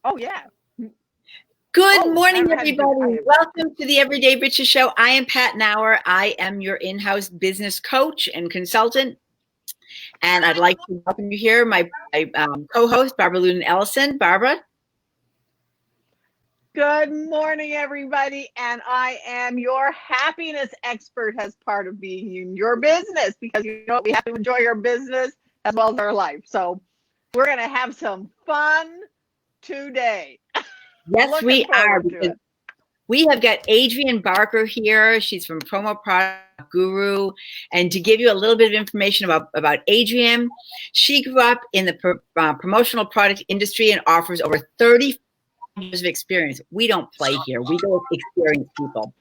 Oh, yeah. Good morning, everybody. Welcome to the Everyday Bitches Show. I am Pat Knauer. I am your in-house business coach and consultant. And I'd like to welcome you here, my co-host, Barbara Luden Ellison. Barbara? Good morning, everybody. And I am your happiness expert as part of being in your business, because you know what? We have to enjoy our business as well as our life. So we're going to have some fun today. Yes, we are. Because we have got Adrienne Barker here. She's from Promo Product Guru. And to give you a little bit of information about Adrienne, she grew up in the promotional product industry and offers over 30 years of experience. We don't play here. We go with experienced people.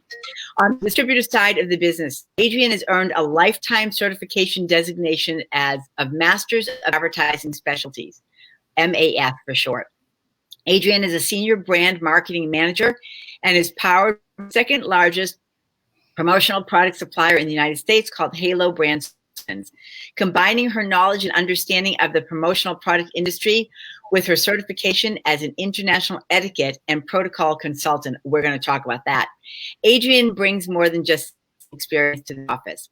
On the distributor side of the business, Adrienne has earned a lifetime certification designation as a Masters of Advertising Specialties, MAF for short. Adrienne is a senior brand marketing manager and is powered by the second largest promotional product supplier in the United States called Halo Brand Solutions. Combining her knowledge and understanding of the promotional product industry with her certification as an international etiquette and protocol consultant, we're going to talk about that. Adrienne brings more than just experience to the office.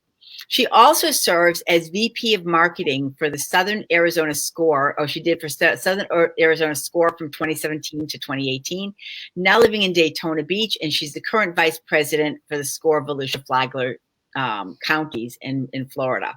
She also serves as VP of Marketing for the Southern Arizona SCORE. She did for Southern Arizona SCORE from 2017 to 2018. Now living in Daytona Beach, and she's the current Vice President for the SCORE Volusia Flagler counties in Florida.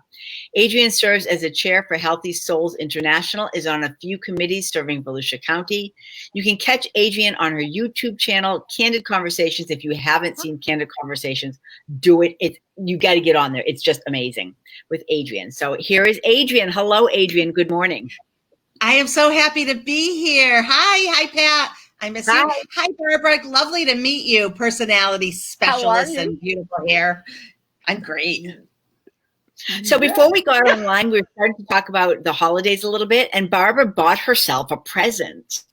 Adrienne serves as a chair for Healthy Souls International, is on a few committees serving Volusia County. You can catch Adrienne on her YouTube channel, Candid Conversations. If you haven't seen Candid Conversations, do it. You got to get on there. It's just amazing with Adrienne. So here is Adrienne. Hello, Adrienne. Good morning. I am so happy to be here. Hi, Pat. I miss you. Hi, Barbara. Lovely to meet you. Personality specialist and beautiful hair. I'm great. So before we got online, we were starting to talk about the holidays a little bit, and Barbara bought herself a present.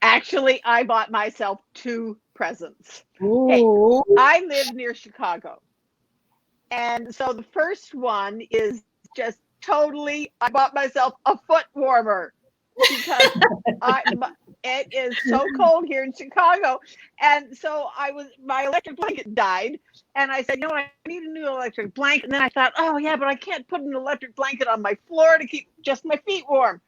Actually, I bought myself two presents. Ooh. Hey, I live near Chicago. And so the first one is just totally, I bought myself a foot warmer because it is so cold here in Chicago. And so my electric blanket died. And I said, I need a new electric blanket. And then I thought, oh yeah, but I can't put an electric blanket on my floor to keep just my feet warm.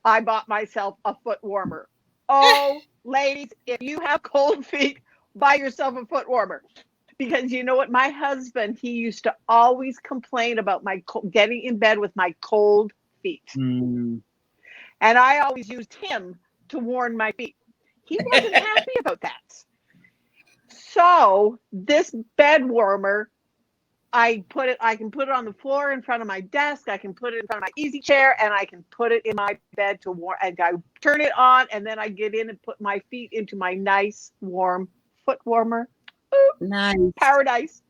I bought myself a foot warmer. Oh, ladies, if you have cold feet, buy yourself a foot warmer. Because you know what? My husband, he used to always complain about my getting in bed with my cold feet. Mm. And I always used him to warm my feet. He wasn't happy about that. So this bed warmer, I can put it on the floor in front of my desk. I can put it in front of my easy chair, and I can put it in my bed to warm. And I turn it on, and then I get in and put my feet into my nice warm foot warmer. Ooh, nice. Paradise.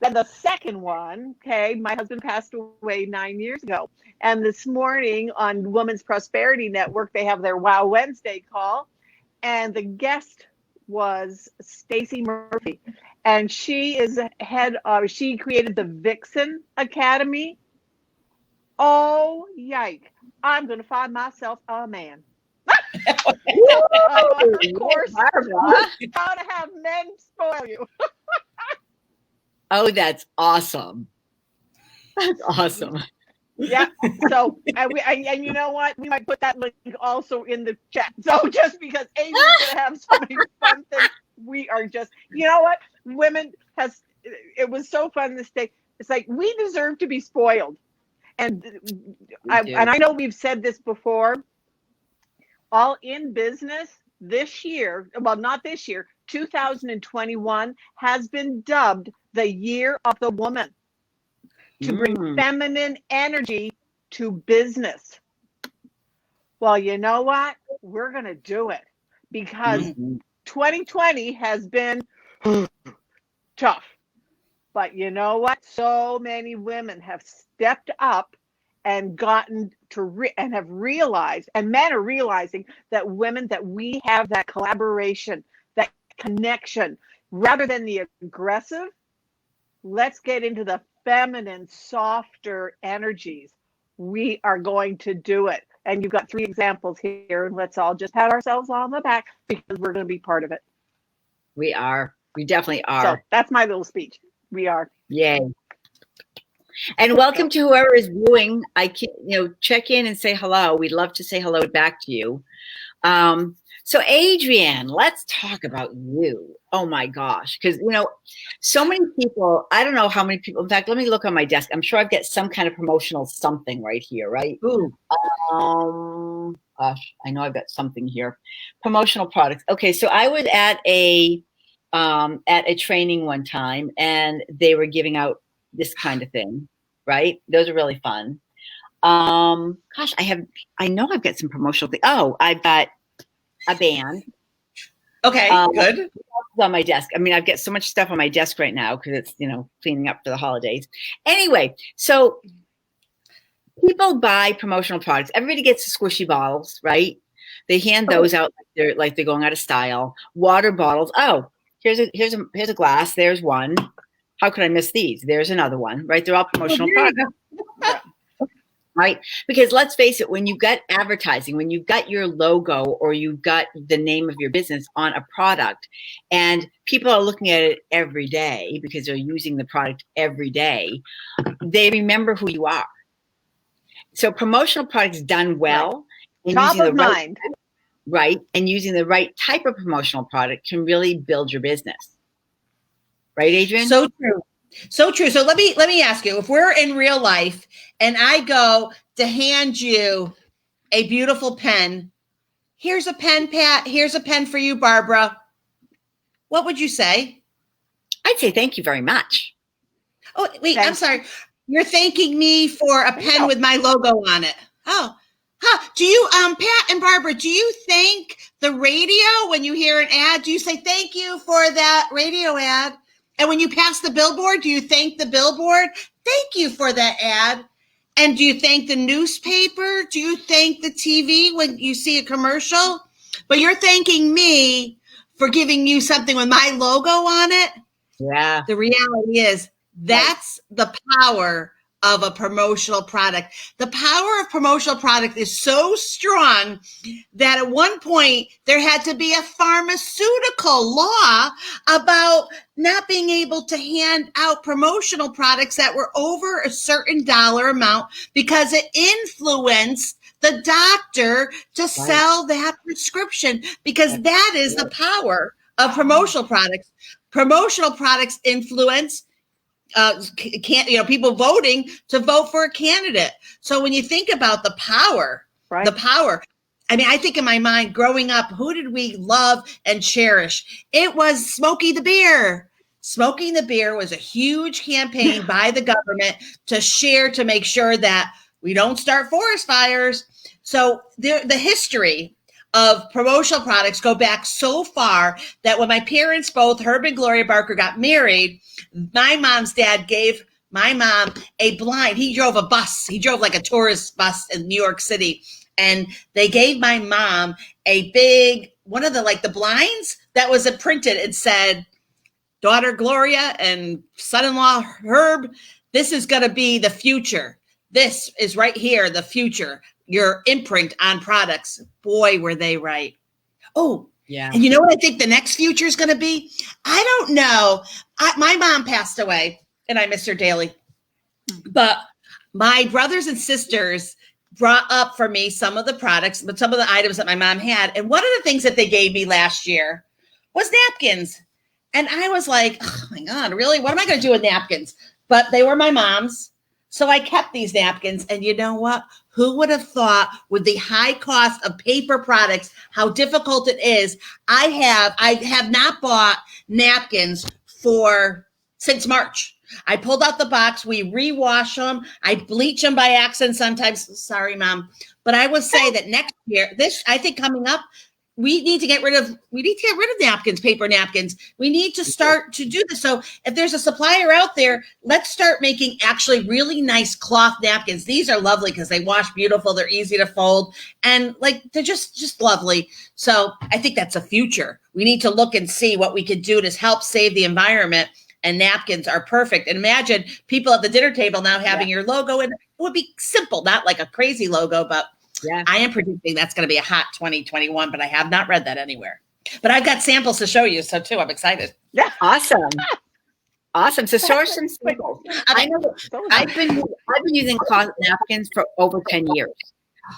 Then the second one, my husband passed away 9 years ago. And this morning on Women's Prosperity Network, they have their Wow Wednesday call. And the guest was Stacy Murphy. And she is she created the Vixen Academy. Oh, yike. I'm going to find myself a man. Of course, how to have men spoil you. Oh, that's awesome. That's awesome. Yeah. So, and you know what? We might put that link also in the chat. So just because Amy's going to have so many fun things, we are just, you know what? Women it was so fun this day. It's like, we deserve to be spoiled. And I know we've said this before, all in business this year, well, not this year, 2021 has been dubbed the year of the woman to bring feminine energy to business. Well, you know what? We're going to do it because 2020 has been tough. But you know what? So many women have stepped up and gotten to and have realized, and men are realizing that we have that collaboration, that connection, rather than the aggressive. Let's get into the feminine, softer energies. We are going to do it. And you've got 3 examples here, and let's all just pat ourselves on the back because we're going to be part of it. We are. We definitely are. So that's my little speech. We are. Yay. And welcome to whoever is viewing. I can, check in and say hello. We'd love to say hello back to you. So Adrienne, let's talk about you. Oh my gosh. Because, so many people, I don't know how many people, in fact, let me look on my desk. I'm sure I've got some kind of promotional something right here, right? Ooh. Gosh, I know I've got something here. Promotional products. Okay. So I was at a training one time and they were giving out this kind of thing, right? Those are really fun. Gosh, I know I've got some promotional things. Oh, I've got a band. Okay, good. On my desk. I mean, I've got so much stuff on my desk right now because it's, cleaning up for the holidays. Anyway, so people buy promotional products. Everybody gets the squishy bottles, right? They hand those out like they're going out of style. Water bottles. Oh, here's a glass. There's one. How could I miss these? There's another one, right? They're all promotional products. Right? Because let's face it, when you've got advertising, when you've got your logo or you've got the name of your business on a product and people are looking at it every day because they're using the product every day, they remember who you are. So promotional products done well, right. Top of mind. Right. And using the right type of promotional product can really build your business. Right, Adrienne? So true. So true. So let me ask you, if we're in real life and I go to hand you a beautiful pen, here's a pen, Pat, here's a pen for you, Barbara. What would you say? I'd say thank you very much. Oh, wait, I'm sorry. You're thanking me for a pen with my logo on it. Oh, do you, Pat and Barbara, do you thank the radio when you hear an ad? Do you say thank you for that radio ad? And when you pass the billboard, do you thank the billboard? Thank you for that ad. And do you thank the newspaper? Do you thank the TV when you see a commercial? But you're thanking me for giving you something with my logo on it. Yeah. The reality is that's the power of a promotional product. The power of promotional product is so strong that at one point there had to be a pharmaceutical law about not being able to hand out promotional products that were over a certain dollar amount because it influenced the doctor to sell that prescription, because that is the power of promotional products. Promotional products influence people voting to vote for a candidate. So when you think about the power, I mean, I think in my mind growing up, who did we love and cherish? It was Smokey the Bear. Smoking the Bear was a huge campaign by the government to make sure that we don't start forest fires. So the history of promotional products go back so far that when my parents, both Herb and Gloria Barker, got married, my mom's dad gave my mom a blind. He drove a bus. He drove like a tourist bus in New York City. And they gave my mom a big, one of the blinds that was printed and said, daughter Gloria and son-in-law Herb, this is going to be the future. This is right here, the future. Your imprint on products. Boy, were they right. Oh, yeah. And you know what I think the next future is going to be? I don't know. My mom passed away and I miss her daily. But my brothers and sisters brought up for me some of the products, but some of the items that my mom had. And one of the things that they gave me last year was napkins. And I was like, oh my God, really? What am I going to do with napkins? But they were my mom's. So I kept these napkins, and you know what? Who would have thought with the high cost of paper products, how difficult it is? I have not bought napkins since March. I pulled out the box. We rewash them. I bleach them by accident sometimes. Sorry, Mom. But I will say that next year, I think coming up, we need to get rid of napkins, paper napkins. We need to start to do this. So if there's a supplier out there, let's start making actually really nice cloth napkins. These are lovely because they wash beautiful. They're easy to fold and they're just lovely. So I think that's a future. We need to look and see what we could do to help save the environment. And napkins are perfect. And imagine people at the dinner table now having your logo, and it would be simple, not like a crazy logo, but Yeah. I am predicting that's going to be a hot 2021, but I have not read that anywhere. But I've got samples to show you, so too, I'm excited. Yeah. Awesome. So show us some samples. I know I've been using cloth napkins for over 10 years.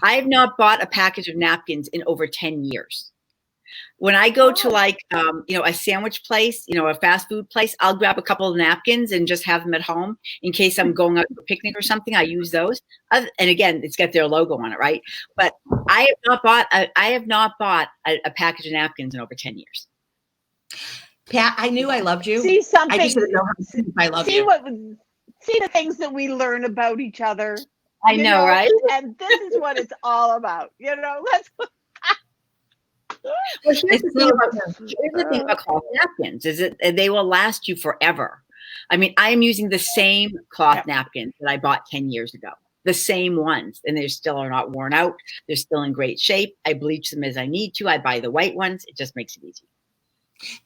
I have not bought a package of napkins in over 10 years. When I go to like, a sandwich place, a fast food place, I'll grab a couple of napkins and just have them at home in case I'm going out to a picnic or something. I use those. And again, it's got their logo on it, right? But I have not bought a package of napkins in over 10 years. Pat, I knew I loved you. See something. I just didn't know how deep I love you. See the things that we learn about each other. I know, right? And this is what it's all about. Let's. Well, here's the thing about cloth napkins is that they will last you forever. I mean, I am using the same cloth napkins that I bought 10 years ago, the same ones, and they still are not worn out. They're still in great shape. I bleach them as I need to. I buy the white ones. It just makes it easy.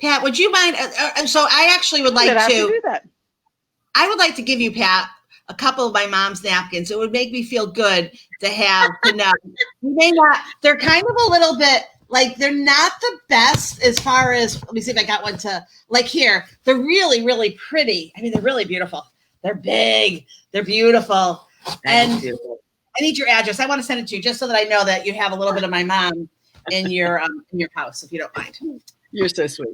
Pat, would you mind? So I actually would like to do that. I would like to give you, Pat, a couple of my mom's napkins. It would make me feel good to have to know. You may not. They're kind of a little bit. Like, they're not the best as far as, let me see if I got one to, like here, they're really, really pretty. I mean, they're really beautiful. They're big. They're beautiful. And I need your address. I want to send it to you just so that I know that you have a little bit of my mom in your house, if you don't mind. You're so sweet.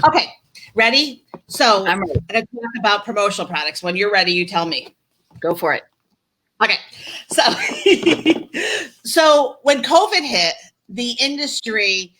Okay. Ready? So I'm ready. I'm going to talk about promotional products. When you're ready, you tell me. Go for it. Okay. So when COVID hit, the industry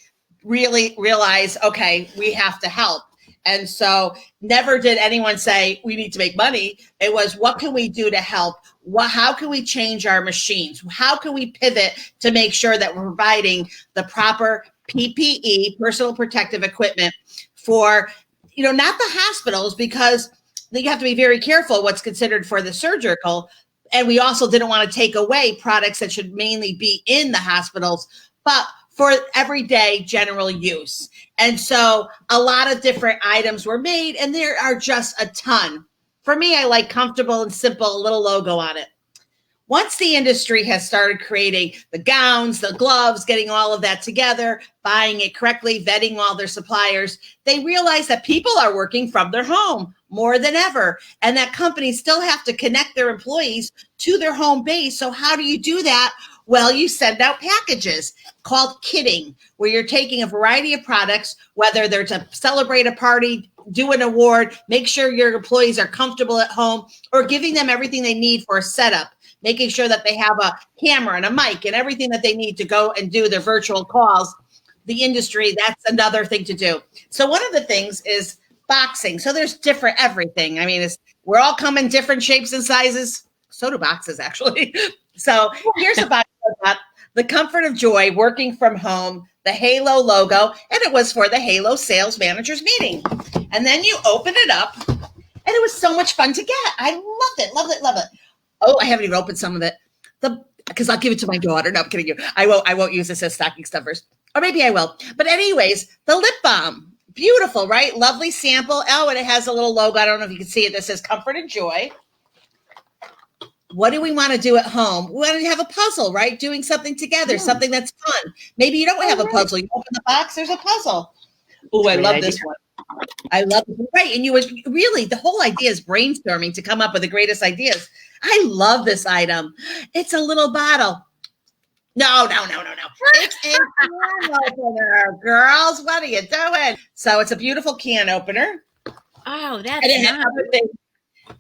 really realized, okay, we have to help. And so never did anyone say we need to make money. It was, what can we do to help? How can we change our machines? How can we pivot to make sure that we're providing the proper PPE, personal protective equipment for, not the hospitals, because you have to be very careful what's considered for the surgical. And we also didn't want to take away products that should mainly be in the hospitals, but for everyday general use. And so a lot of different items were made, and there are just a ton. For me, I like comfortable and simple, a little logo on it. Once the industry has started creating the gowns, the gloves, getting all of that together, buying it correctly, vetting all their suppliers, they realize that people are working from their home more than ever, and that companies still have to connect their employees to their home base. So how do you do that? Well, you send out packages called kitting, where you're taking a variety of products, whether they're to celebrate a party, do an award, make sure your employees are comfortable at home, or giving them everything they need for a setup, making sure that they have a camera and a mic and everything that they need to go and do their virtual calls. The industry, that's another thing to do. So one of the things is boxing. So there's different everything. I mean, we're all come in different shapes and sizes. So do boxes, actually. So here's a box about the comfort of joy, working from home, the Halo logo, and it was for the Halo sales managers meeting. And then you open it up, and it was so much fun to get. I loved it. Oh, I haven't even opened some of it. Because I'll give it to my daughter. No, I'm kidding you. I won't use this as stocking stuffers. Or maybe I will. But anyways, the lip balm. Beautiful, right? Lovely sample. Oh, and it has a little logo. I don't know if you can see it. That says Comfort and Joy. What do we want to do at home? We want to have a puzzle, right? Doing something together, something that's fun. Maybe you don't have a puzzle. You open the box, there's a puzzle. Oh, I love this one. I love it. Right. And you would really, the whole idea is brainstorming to come up with the greatest ideas. I love this item. It's a little bottle. No. It's a can opener, girls. What are you doing? So it's a beautiful can opener. Oh, that's nice.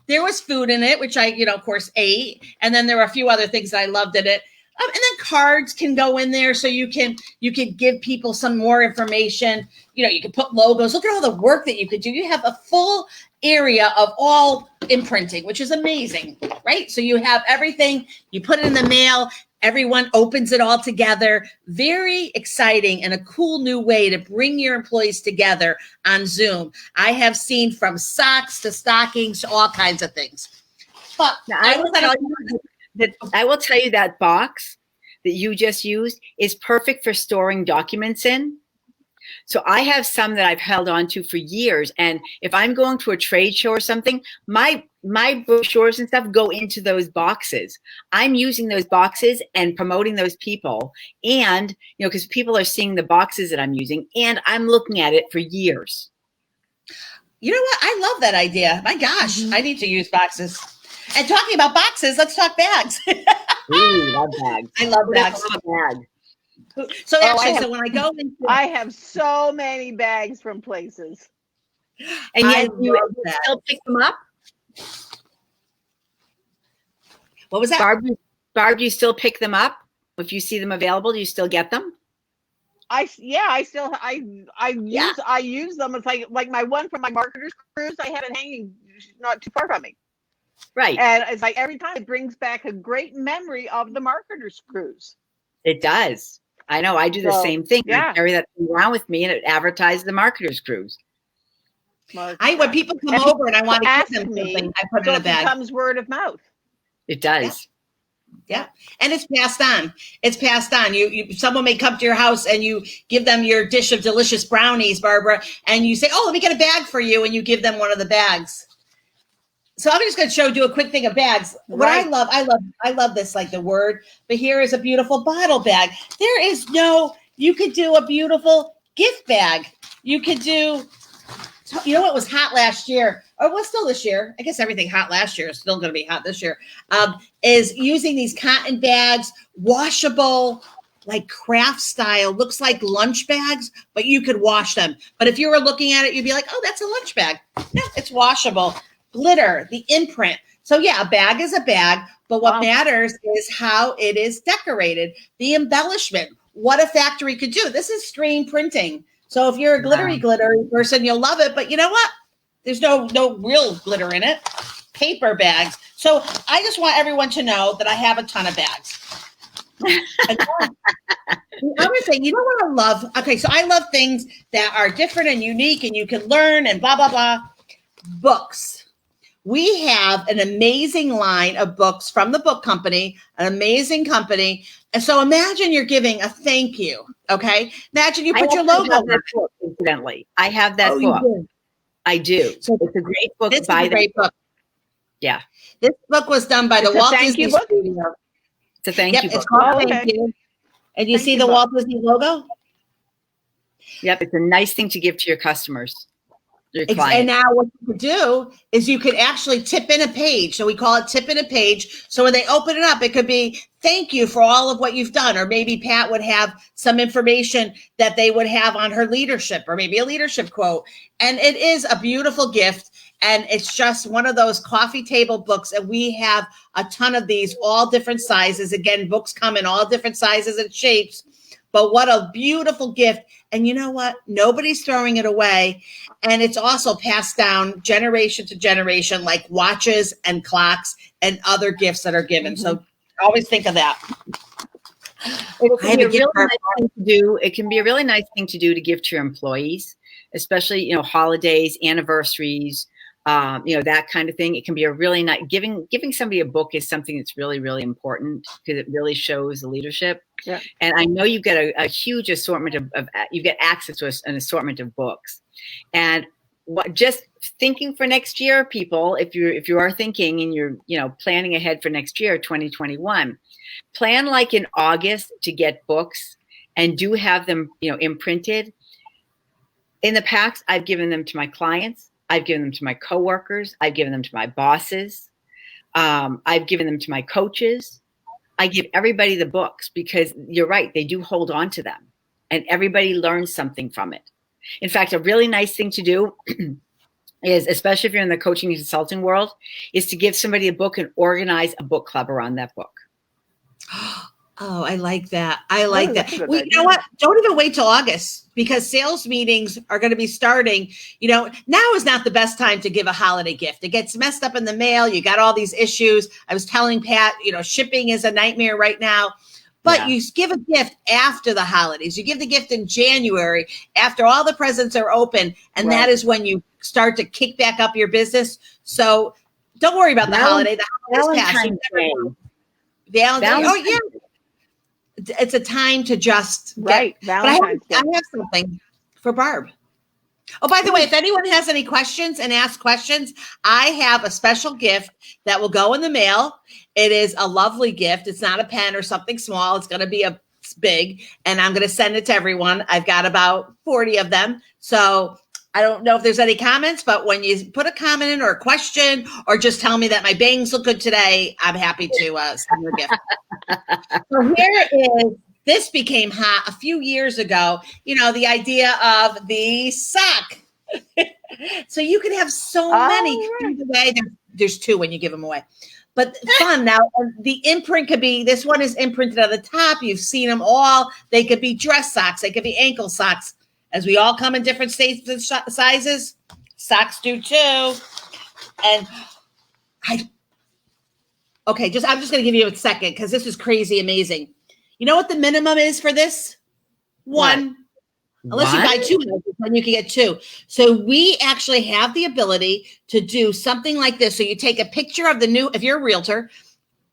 There was food in it, which I, of course, ate. And then there were a few other things that I loved in it. And then cards can go in there, so you can give people some more information. You can put logos. Look at all the work that you could do. You have a full area of all imprinting, which is amazing, right? So you have everything. You put it in the mail. Everyone opens it all together. Very exciting and a cool new way to bring your employees together on Zoom. I have seen from socks to stockings to all kinds of things. But now, I will tell you that box that you just used is perfect for storing documents in. So I have some that I've held on to for years. And if I'm going to a trade show or something, my my brochures and stuff go into those boxes. I'm using those boxes and promoting those people. And, because people are seeing the boxes that I'm using and I'm looking at it for years. You know what? I love that idea. My gosh, I need to use boxes. And talking about boxes, let's talk bags. Ooh, love bags. I love bags. So actually, when I go into, I have so many bags from places. And yet you still pick them up? What was that? Barb, you still pick them up? If you see them available, do you still get them? I use them. It's like my one from my marketer's cruise. I had it hanging not too far from me. Right. And it's like every time it brings back a great memory of the marketer's cruise. It does. I know. I do the same thing. Yeah. I carry that thing around with me and it advertises the marketer's cruise. When people come over and I want to give them something, I put it in a bag. It becomes word of mouth. It does. Yeah. And it's passed on. It's passed on. Someone may come to your house and you give them your dish of delicious brownies, Barbara, and you say, "Oh, let me get a bag for you," and you give them one of the bags. So I'm just going to do a quick thing of bags. What I love this, like the word, but here is a beautiful bottle bag. You could do a beautiful gift bag. You could do, what was hot last year, or was still this year? I guess everything hot last year is still going to be hot this year, is using these cotton bags, washable, like craft style, looks like lunch bags, but you could wash them. But if you were looking at it, you'd be like, "Oh, that's a lunch bag." No, it's washable. Glitter, the imprint. So yeah, a bag is a bag, but what matters is how it is decorated, the embellishment, what a factory could do. This is screen printing. So if you're a glittery person, you'll love it. But you know what? There's no real glitter in it. Paper bags. So I just want everyone to know that I have a ton of bags. The other thing, you know what I love? Okay, so I love things that are different and unique and you can learn and blah, blah, blah. Books. We have an amazing line of books from the book company, an amazing company. And so imagine you're giving a thank you. Okay. Imagine you put your logo on that book, incidentally. I have that book. I do. So it's a great book. It's a great book. Yeah. This book was done by the Walt Disney Studio. It's a thank you book. It's called Thank You. And you see the Walt Disney logo? Yep. It's a nice thing to give to your customers. And now what you could do is you could actually tip in a page. So we call it tip in a page. So when they open it up, it could be thank you for all of what you've done. Or maybe Pat would have some information that they would have on her leadership, or maybe a leadership quote. And it is a beautiful gift. And it's just one of those coffee table books. And we have a ton of these, all different sizes. Again, books come in all different sizes and shapes. But what a beautiful gift. And you know what? Nobody's throwing it away. And it's also passed down generation to generation, like watches and clocks and other gifts that are given. So always think of that. It can be a really nice thing to do to give to your employees, especially, holidays, anniversaries, that kind of thing. It can be a really nice giving somebody a book is something that's really, really important because it really shows the leadership. Yeah. And I know you've got a huge assortment of you get access to an assortment of books. And just thinking for next year, people, if you are thinking and you're, planning ahead for next year, 2021, plan like in August to get books and do have them, imprinted. In the past, I've given them to my clients. I've given them to my coworkers. I've given them to my bosses. I've given them to my coaches. I give everybody the books because you're right. They do hold on to them and everybody learns something from it. In fact, a really nice thing to do is, especially if you're in the coaching and consulting world, is to give somebody a book and organize a book club around that book. Oh, I like that. I like that. You know what? Don't even wait till August because sales meetings are going to be starting. Now is not the best time to give a holiday gift. It gets messed up in the mail. You got all these issues. I was telling Pat, shipping is a nightmare right now. But you give a gift after the holidays. You give the gift in January after all the presents are open. And that is when you start to kick back up your business. So don't worry about the holiday. The holidays passing. Valentine's. Oh, yeah. It's a time to just Valentine's Day. I have something for Barb. Oh, by the way, if anyone has any questions and ask questions, I have a special gift that will go in the mail. It is a lovely gift. It's not a pen or something small. It's going to be big, and I'm going to send it to everyone. I've got about 40 of them. So I don't know if there's any comments, but when you put a comment in or a question, or just tell me that my bangs look good today, I'm happy to send you a gift. So here is, this became hot a few years ago, the idea of the sock. So you can have so many. Right. By the way, there's 2 when you give them away. But fun. Now, the imprint could be, this one is imprinted on the top. You've seen them all. They could be dress socks. They could be ankle socks. As we all come in different shapes and sizes, socks do too. And I'm just going to give you a second because this is crazy amazing. You know what the minimum is for this? 1. Unless you buy 2, then you can get 2. So we actually have the ability to do something like this. So you take a picture of the new, if you're a realtor,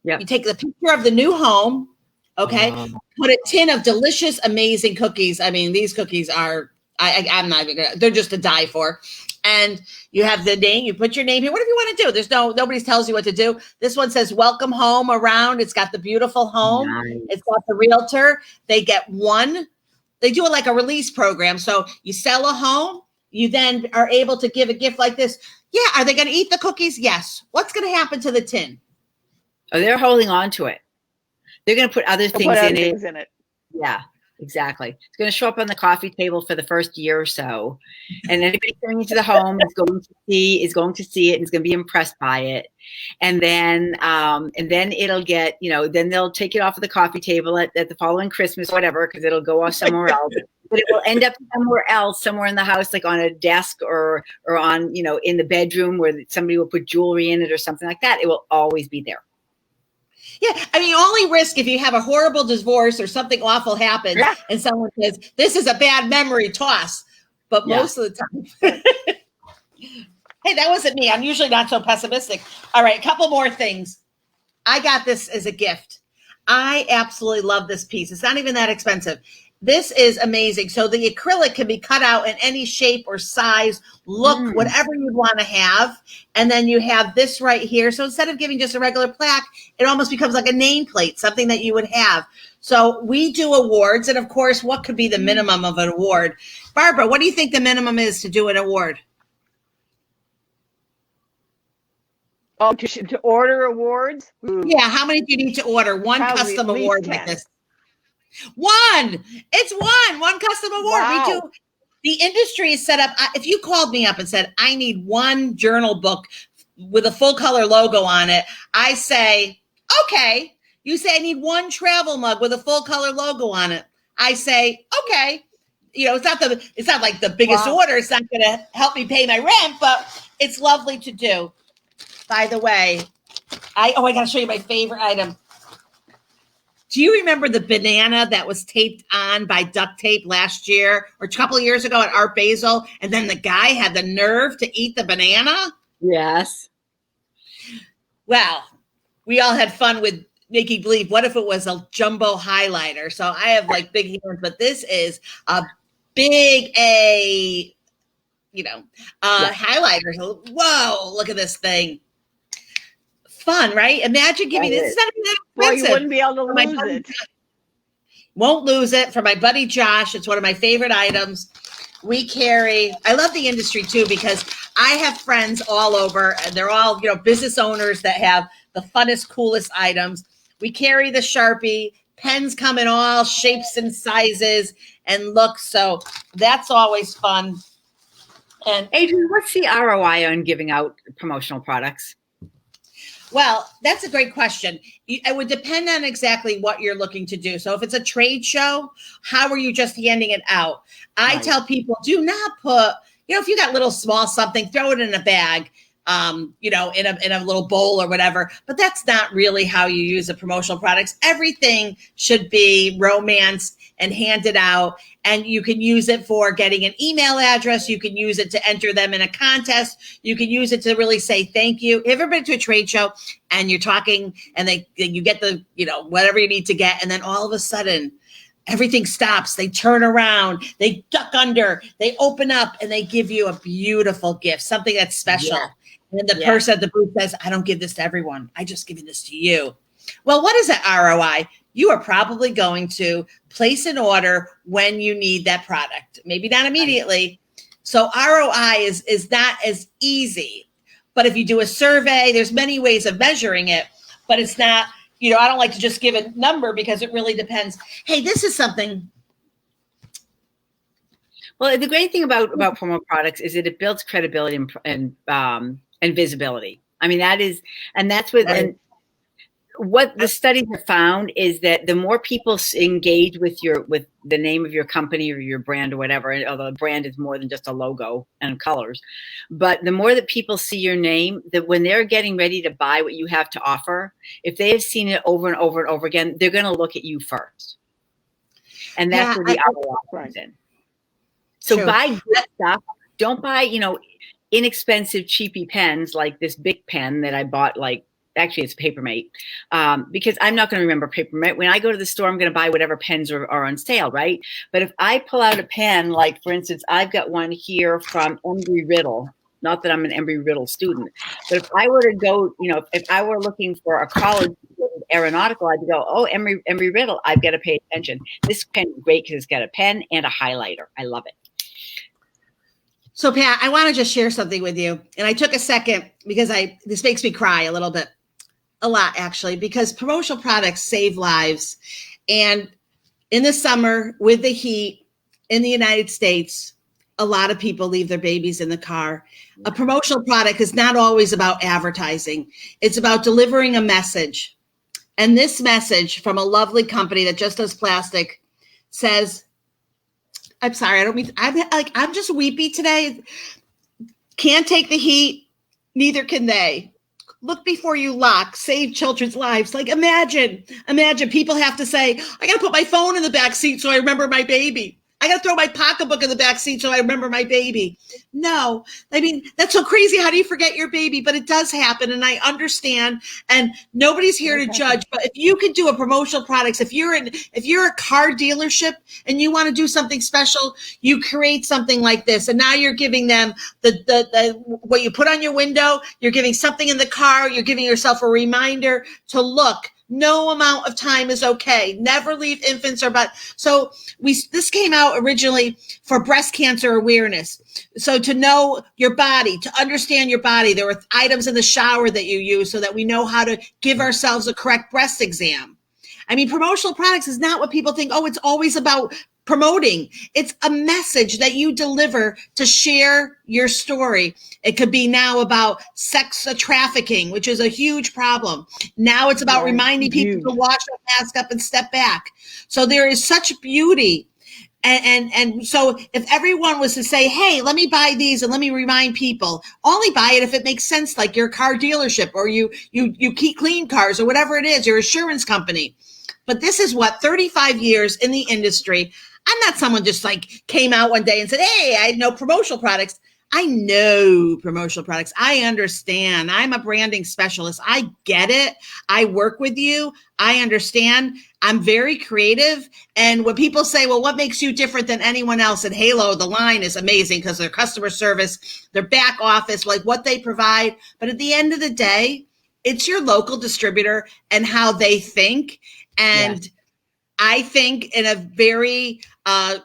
you take the picture of the new home, okay? Put a tin of delicious, amazing cookies. I mean, these cookies are, I'm not even gonna, they're just to die for. And you have the name, you put your name here, whatever you want to do. There's nobody tells you what to do. This one says welcome home around. It's got the beautiful home. Nice. It's got the realtor. They get 1. They do it like a release program. So you sell a home, you then are able to give a gift like this. Yeah. Are they going to eat the cookies? Yes. What's going to happen to the tin? Oh, they're holding on to it. They're going to put other things in it. Yeah, exactly. It's going to show up on the coffee table for the first year or so. And anybody coming into the home is going to see it and is going to be impressed by it. And then it'll get, then they'll take it off of the coffee table at the following Christmas, whatever, because it'll go off somewhere else. But it will end up somewhere else, somewhere in the house, like on a desk or on, in the bedroom where somebody will put jewelry in it or something like that. It will always be there. Yeah, I mean, only risk if you have a horrible divorce or something awful happens and someone says, this is a bad memory, toss. But most of the time, hey, that wasn't me. I'm usually not so pessimistic. All right, a couple more things. I got this as a gift. I absolutely love this piece. It's not even that expensive. This is amazing. So the acrylic can be cut out in any shape or size, look, whatever you want to have. And then you have this right here. So instead of giving just a regular plaque, it almost becomes like a nameplate, something that you would have. So we do awards. And of course, what could be the minimum of an award? Barbara, what do you think the minimum is to do an award? Oh, to order awards? Yeah, how many do you need to order? One custom award like this. 1. It's 1 custom award. Wow. We do. The industry is set up. If you called me up and said, I need 1 journal book with a full color logo on it, I say, okay. You say, I need 1 travel mug with a full color logo on it. I say, okay. It's not like the biggest order. It's not going to help me pay my rent, but it's lovely to do. By the way, I got to show you my favorite item. Do you remember the banana that was taped on by duct tape last year or a couple of years ago at Art Basel? And then the guy had the nerve to eat the banana? Yes. Well, we all had fun with making believe. What if it was a jumbo highlighter? So I have like big hands, but this is a big highlighter. So, whoa, look at this thing. Fun, right? Imagine giving this. It's not even that expensive. Well, you wouldn't be able to lose it. Won't lose it. For my buddy Josh, it's one of my favorite items. I love the industry too, because I have friends all over and they're all, business owners that have the funnest, coolest items. We carry the Sharpie. Pens come in all shapes and sizes and looks. So that's always fun. And Adrienne, what's the ROI on giving out promotional products? Well, that's a great question. It would depend on exactly what you're looking to do. So if it's a trade show, how are you just handing it out? I tell people, do not put, if you got little small something, throw it in a bag, in a little bowl or whatever. But that's not really how you use the promotional products. Everything should be romanced and handed out. And you can use it for getting an email address. You can use it to enter them in a contest. You can use it to really say thank you. Have you ever been to a trade show and you're talking and you get the, whatever you need to get. And then all of a sudden everything stops. They turn around, they duck under, they open up, and they give you a beautiful gift, something that's special. Yeah. And the person at the booth says, I don't give this to everyone. I just give this to you. Well, what is that ROI? You are probably going to place an order when you need that product. Maybe not immediately. So ROI is not as easy. But if you do a survey, there's many ways of measuring it, but it's not, I don't like to just give a number because it really depends. Hey, this is something. Well, the great thing about promo products is that it builds credibility and visibility. I mean, that's what the studies have found is that the more people engage with the name of your company or your brand or whatever, although brand is more than just a logo and colors, but the more that people see your name, that when they're getting ready to buy what you have to offer, if they have seen it over and over and over again, they're going to look at you first. And that's where the ROI comes in. So buy good stuff. Don't buy, inexpensive cheapy pens like this big pen that I bought, actually it's Papermate, because I'm not going to remember Papermate. When I go to the store, I'm going to buy whatever pens are on sale, right? But if I pull out a pen, like for instance, I've got one here from Embry-Riddle. Not that I'm an Embry-Riddle student, but if I were to go, if I were looking for a college aeronautical, I'd go, oh, Embry-Riddle, I've got to pay attention. This pen is great because it's got a pen and a highlighter. I love it. So Pat, I want to just share something with you. And I took a second because this makes me cry a little bit. A lot, actually, because promotional products save lives. And in the summer with the heat in the United States, a lot of people leave their babies in the car. A promotional product is not always about advertising. It's about delivering a message. And this message from a lovely company that just does plastic says, I'm sorry, I'm just weepy today. Can't take the heat, neither can they. Look before you lock, save children's lives. Imagine people have to say, I got to put my phone in the back seat so I remember my baby. I got to throw my pocketbook in the back seat so I remember my baby. No, I mean, that's so crazy. How do you forget your baby? But it does happen. And I understand. And nobody's here to judge. But if you can do a promotional products, if you're a car dealership and you want to do something special, you create something like this. And now you're giving them the what you put on your window. You're giving something in the car. You're giving yourself a reminder to look. No amount of time is okay. Never leave infants so this came out originally for breast cancer awareness. So to know your body, to understand your body, there were items in the shower that you use so that we know how to give ourselves a correct breast exam. I mean, promotional products is not what people think. Oh, it's always about promoting. It's a message that you deliver to share your story. It could be now about sex trafficking, which is a huge problem. Now it's about reminding people to wash up, mask up, and step back. So there is such beauty. And so if everyone was to say, hey, let me buy these and let me remind people, only buy it if it makes sense, like your car dealership or you keep clean cars or whatever it is, your insurance company. But this is 35 years in the industry. I'm not someone just came out one day and said, hey, I know promotional products. I know promotional products. I understand. I'm a branding specialist. I get it. I work with you. I understand. I'm very creative. And when people say, well, what makes you different than anyone else? And Halo, the line is amazing because their customer service, their back office, what they provide. But at the end of the day, it's your local distributor and how they think. And I think in a very, I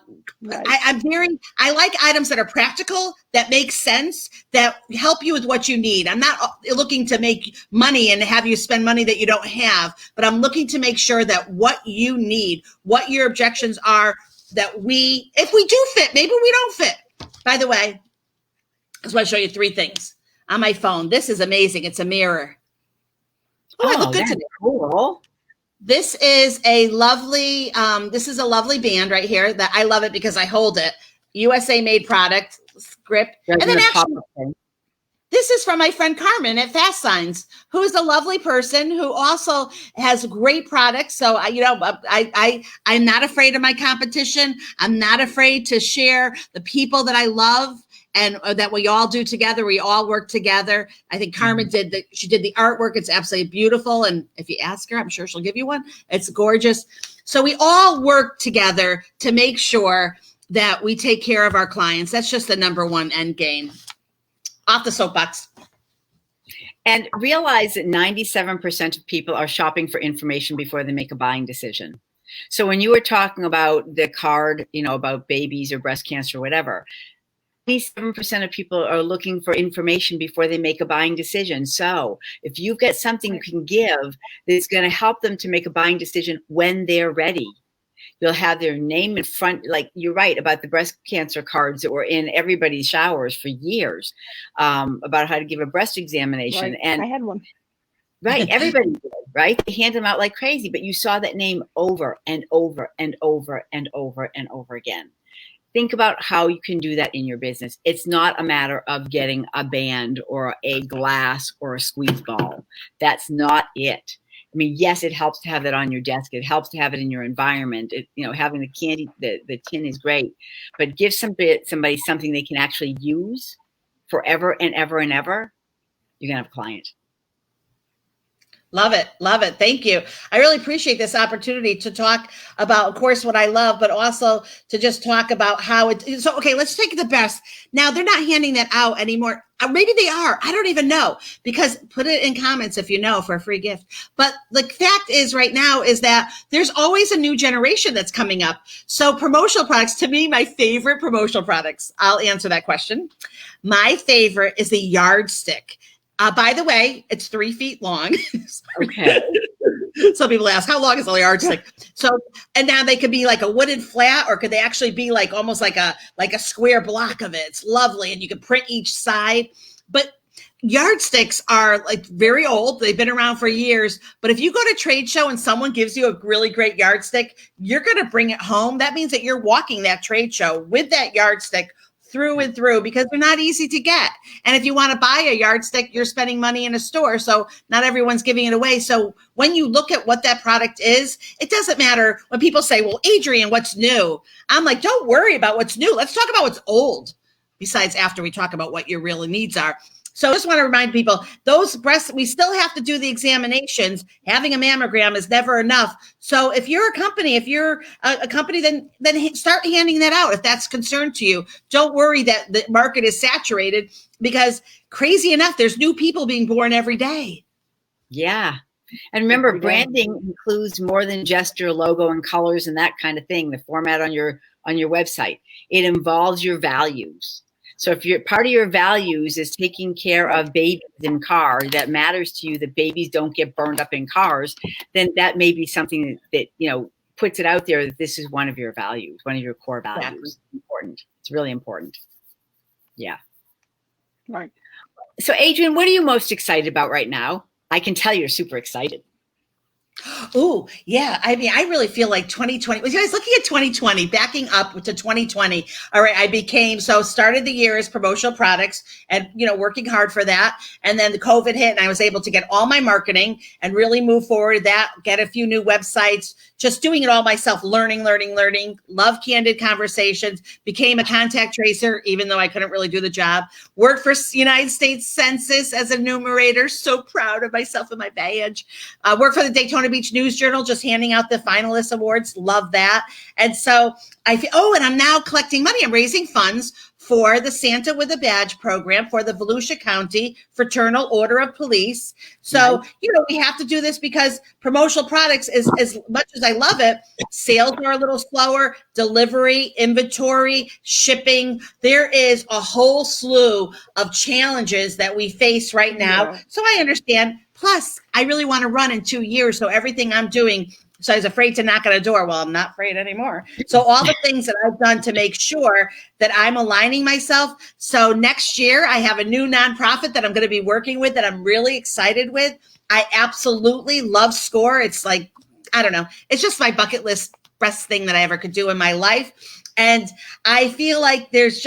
like items that are practical, that make sense, that help you with what you need. I'm not looking to make money and have you spend money that you don't have, but I'm looking to make sure that what you need, what your objections are, that if we do fit, maybe we don't fit. By the way, I just want to show you 3 things on my phone. This is amazing. It's a mirror. I look good today. Cool. This is a lovely band right here that I love it because I hold it. USA made product script. And then actually, this is from my friend Carmen at Fast Signs, who is a lovely person who also has great products. So I'm not afraid of my competition. I'm not afraid to share the people that I love and that we all do together. We all work together. I think Carmen she did the artwork. It's absolutely beautiful. And if you ask her, I'm sure she'll give you one. It's gorgeous. So we all work together to make sure that we take care of our clients. That's just the number one end game. Off the soapbox. And realize that 97% of people are shopping for information before they make a buying decision. So when you were talking about the card, about babies or breast cancer or whatever, 97% of people are looking for information before they make a buying decision. So if you've got something you can give that's going to help them to make a buying decision when they're ready, you'll have their name in front. Like you're right about the breast cancer cards that were in everybody's showers for years, about how to give a breast examination. Right. And I had one. Right. Everybody did, right? They hand them out like crazy, but you saw that name over and over and over and over and over again. Think about how you can do that in your business. It's not a matter of getting a band or a glass or a squeeze ball. That's not it. I mean, yes, it helps to have that on your desk. It helps to have it in your environment. Having the candy, the tin is great, but give somebody something they can actually use forever and ever and ever. You're going to have a client. Love it. Love it. Thank you. I really appreciate this opportunity to talk about, of course, what I love, but also to just talk about how it. So, okay, let's take the best. Now, they're not handing that out anymore. Maybe they are. I don't even know, because put it in comments if you know, for a free gift. But the fact is right now is that there's always a new generation that's coming up. So promotional products, to me, my favorite promotional products, I'll answer that question. My favorite is the yardstick. By the way, it's 3 feet long. Okay. Some people ask, how long is a yardstick? So, and now they could be like a wooden flat, or could they actually be like almost like a square block of it? It's lovely, and you can print each side. But yardsticks are like very old. They've been around for years. But if you go to a trade show and someone gives you a really great yardstick, you're going to bring it home. That means that you're walking that trade show with that yardstick through and through, because they're not easy to get. And if you want to buy a yardstick, you're spending money in a store. So not everyone's giving it away. So when you look at what that product is, it doesn't matter when people say, well, Adrienne, what's new? I'm like, don't worry about what's new. Let's talk about what's old. Besides, after we talk about what your real needs are. So I just want to remind people, those breasts, we still have to do the examinations. Having a mammogram is never enough. So if you're a company, then start handing that out if that's concerned to you. Don't worry that the market is saturated, because crazy enough, there's new people being born every day. Yeah. And remember, branding includes more than just your logo and colors and that kind of thing, the format on your website. It involves your values. So if part of your values is taking care of babies in cars, that matters to you, that babies don't get burned up in cars, then that may be something that puts it out there that this is one of your values, one of your core values. Exactly. Important. It's really important. Yeah. Right. So Adrienne, what are you most excited about right now? I can tell you're super excited. Oh, yeah. I mean, I really feel like 2020, you guys looking at 2020, backing up to 2020. All right. Started the year as promotional products and, working hard for that. And then the COVID hit and I was able to get all my marketing and really move forward that, get a few new websites, just doing it all myself, learning, love candid conversations, became a contact tracer, even though I couldn't really do the job, worked for United States Census as a numerator. So proud of myself and my badge. Worked for the Daytona Beach News Journal, just handing out the finalist awards. Love that. And so and I'm now collecting money. I'm raising funds for the Santa with a Badge program for the Volusia County Fraternal Order of Police. So, nice. We have to do this because promotional products, as much as I love it, sales are a little slower, delivery, inventory, shipping. There is a whole slew of challenges that we face right now. Yeah. So I understand. Plus, I really want to run in 2 years. So everything I'm doing, so I was afraid to knock on a door. Well, I'm not afraid anymore. So all the things that I've done to make sure that I'm aligning myself. So next year, I have a new nonprofit that I'm going to be working with that I'm really excited with. I absolutely love SCORE. It's like, I don't know. It's just my bucket list best thing that I ever could do in my life. And I feel like there's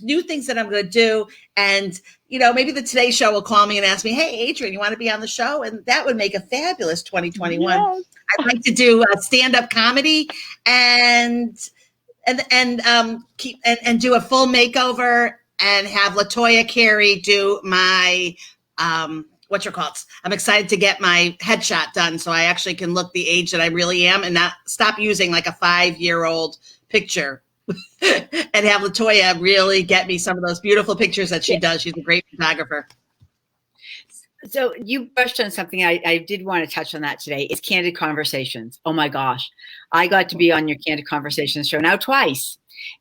new things that I'm going to do. And, maybe the Today Show will call me and ask me, hey, Adrienne, you want to be on the show? And that would make a fabulous 2021. Yes. I'd like to do stand-up comedy and do a full makeover and have LaToya Carey do my, whatchamacallits. I'm excited to get my headshot done so I actually can look the age that I really am and not stop using like a 5-year-old picture and have LaToya really get me some of those beautiful pictures that she does. She's a great photographer. So you brushed on something I did want to touch on that today. It's Candid Conversations. Oh my gosh. I got to be on your Candid Conversations show now twice.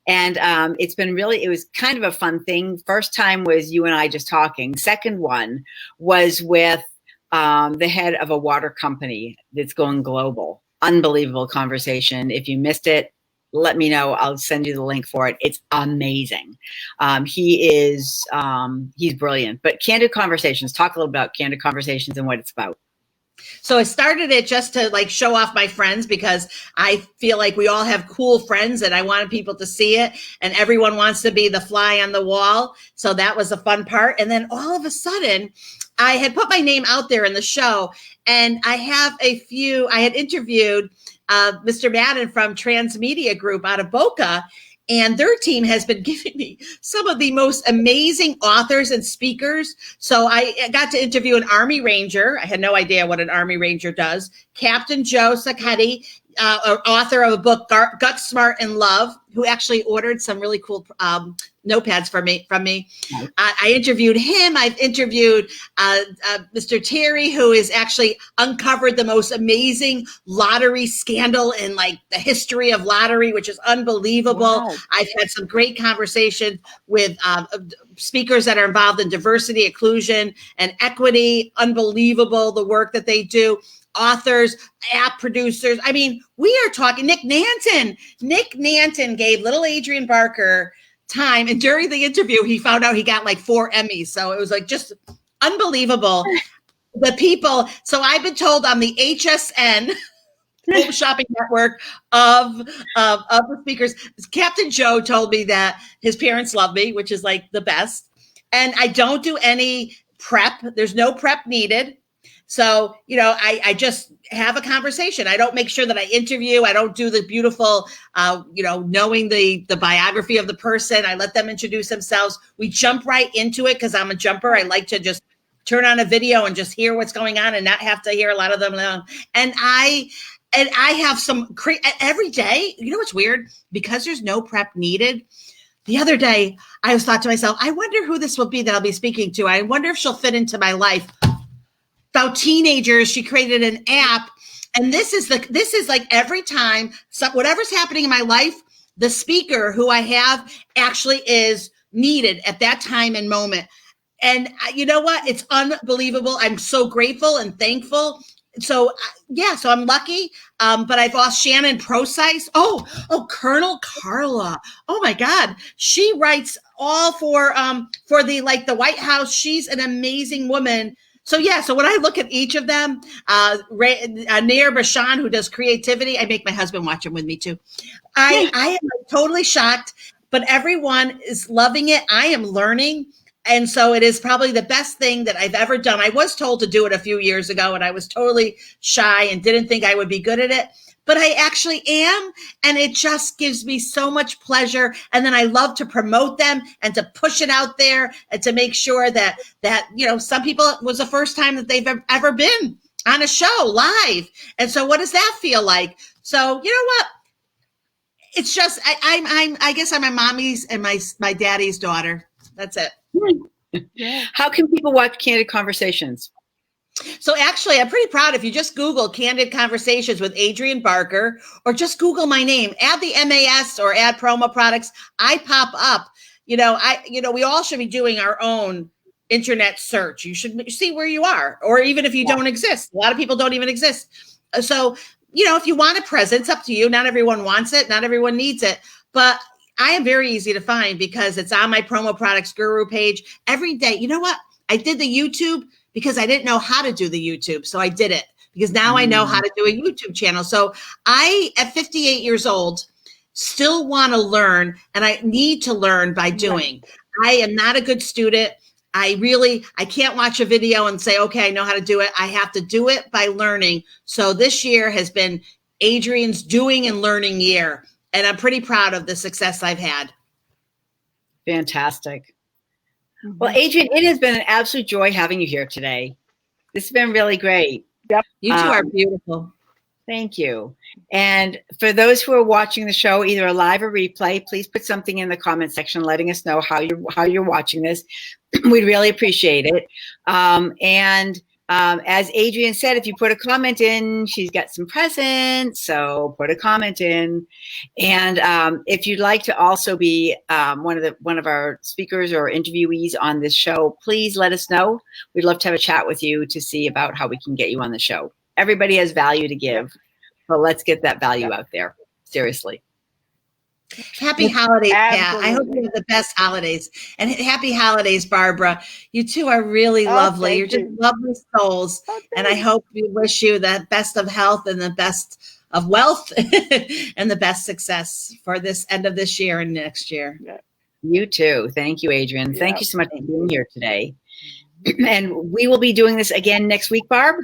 And it was kind of a fun thing. First time was you and I just talking. Second one was with the head of a water company that's going global. Unbelievable conversation. If you missed it, let me know. I'll send you the link for it. It's amazing. He's brilliant. But Candid Conversations, talk a little about Candid Conversations and what it's about. So I started it just to like show off my friends because I feel like we all have cool friends and I wanted people to see it and everyone wants to be the fly on the wall. So that was a fun part. And then all of a sudden I had put my name out there in the show and I had interviewed Mr. Madden from Transmedia Group out of Boca. And their team has been giving me some of the most amazing authors and speakers. So I got to interview an Army Ranger. I had no idea what an Army Ranger does. Captain Joe Sacchetti, author of a book, Gut, Smart, and Love, who actually ordered some really cool notepads from me. I interviewed him. I've interviewed Mr. Terry, who has actually uncovered the most amazing lottery scandal in like the history of lottery, which is unbelievable. Wow. I've had some great conversations with speakers that are involved in diversity, inclusion, and equity. Unbelievable the work that they do. Authors, app producers. I mean, we are talking Nick Nanton. Nick Nanton gave little Adrienne Barker time. And during the interview, he found out he got like 4 Emmys. So it was like just unbelievable. The people. So I've been told on the HSN Home Shopping Network of the speakers. Captain Joe told me that his parents love me, which is like the best. And I don't do any prep. There's no prep needed. So, I just have a conversation. I don't make sure that I interview. I don't do the beautiful, knowing the biography of the person. I let them introduce themselves. We jump right into it because I'm a jumper. I like to just turn on a video and just hear what's going on and not have to hear a lot of them. And I have some every day. You know what's weird? Because there's no prep needed. The other day, I thought to myself, I wonder who this will be that I'll be speaking to. I wonder if she'll fit into my life. About teenagers, she created an app, and this is like every time whatever's happening in my life, the speaker who I have actually is needed at that time and moment. And you know what? It's unbelievable. I'm so grateful and thankful. So so I'm lucky. But I've lost Shannon Procise. Oh, Colonel Carla. Oh my God, she writes all for the White House. She's an amazing woman. So when I look at each of them, Nair Bashan, who does creativity, I make my husband watch him with me too. I am totally shocked, but everyone is loving it. I am learning. And so it is probably the best thing that I've ever done. I was told to do it a few years ago and I was totally shy and didn't think I would be good at it. But I actually am, and it just gives me so much pleasure. And then I love to promote them and to push it out there and to make sure that some people, it was the first time that they've ever been on a show live. And so what does that feel like? So you know what? It's just, I guess I'm my mommy's and my daddy's daughter. That's it. How can people watch Candid Conversations? So actually, I'm pretty proud if you just Google Candid Conversations with Adrienne Barker, or just Google my name, add the MAS or add promo products, I pop up. We all should be doing our own internet search. You should see where you are, or even if you don't exist. A lot of people don't even exist. So, if you want a presence, up to you. Not everyone wants it. Not everyone needs it. But I am very easy to find because it's on my Promo Products Guru page every day. You know what? I did the YouTube because I didn't know how to do the YouTube. So I did it because now I know how to do a YouTube channel. So I, at 58 years old, still want to learn, and I need to learn by doing. I am not a good student. I can't watch a video and say, okay, I know how to do it. I have to do it by learning. So this year has been Adrienne's doing and learning year. And I'm pretty proud of the success I've had. Fantastic. Well, Adrienne, it has been an absolute joy having you here today. This has been really great. Yep. You two are beautiful. Thank you. And for those who are watching the show, either a live or replay, please put something in the comment section letting us know how you're watching this. We'd really appreciate it. As Adrienne said, if you put a comment in, she's got some presents, so put a comment in. And if you'd like to also be one of our speakers or interviewees on this show, please let us know. We'd love to have a chat with you to see about how we can get you on the show. Everybody has value to give, but let's get that value out there. Seriously. Happy holidays, Pat. I hope you have the best holidays. And happy holidays, Barbara. You two are really lovely. You're just lovely souls. And I hope we wish you the best of health and the best of wealth and the best success for this end of this year and next year. You too. Thank you, Adrienne. Thank you so much for being here today. And we will be doing this again next week, Barb.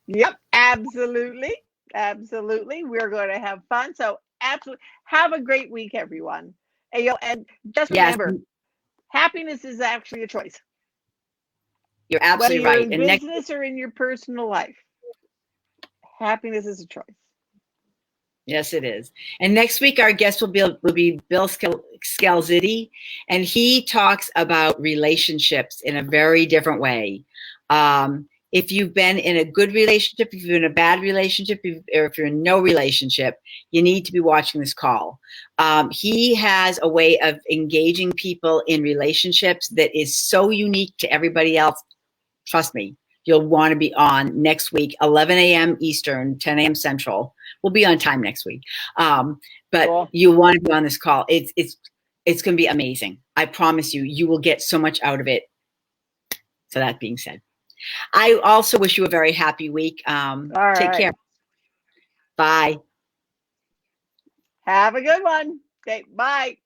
Yep, absolutely. Absolutely. We're going to have fun. So absolutely have a great week, everyone. And just remember, happiness is actually a choice. You're absolutely right. Whether you're in business or in your personal life, happiness is a choice. Yes, it is. And next week, our guest will be Bill Scalzitti, and he talks about relationships in a very different way. If you've been in a good relationship, if you're in a bad relationship, or if you're in no relationship, you need to be watching this call. He has a way of engaging people in relationships that is so unique to everybody else. Trust me, you'll want to be on next week, 11 a.m. Eastern, 10 a.m. Central. We'll be on time next week. But you want to be on this call. It's going to be amazing. I promise you, you will get so much out of it. So that being said, I also wish you a very happy week. Take care. Bye. Have a good one. Okay, bye.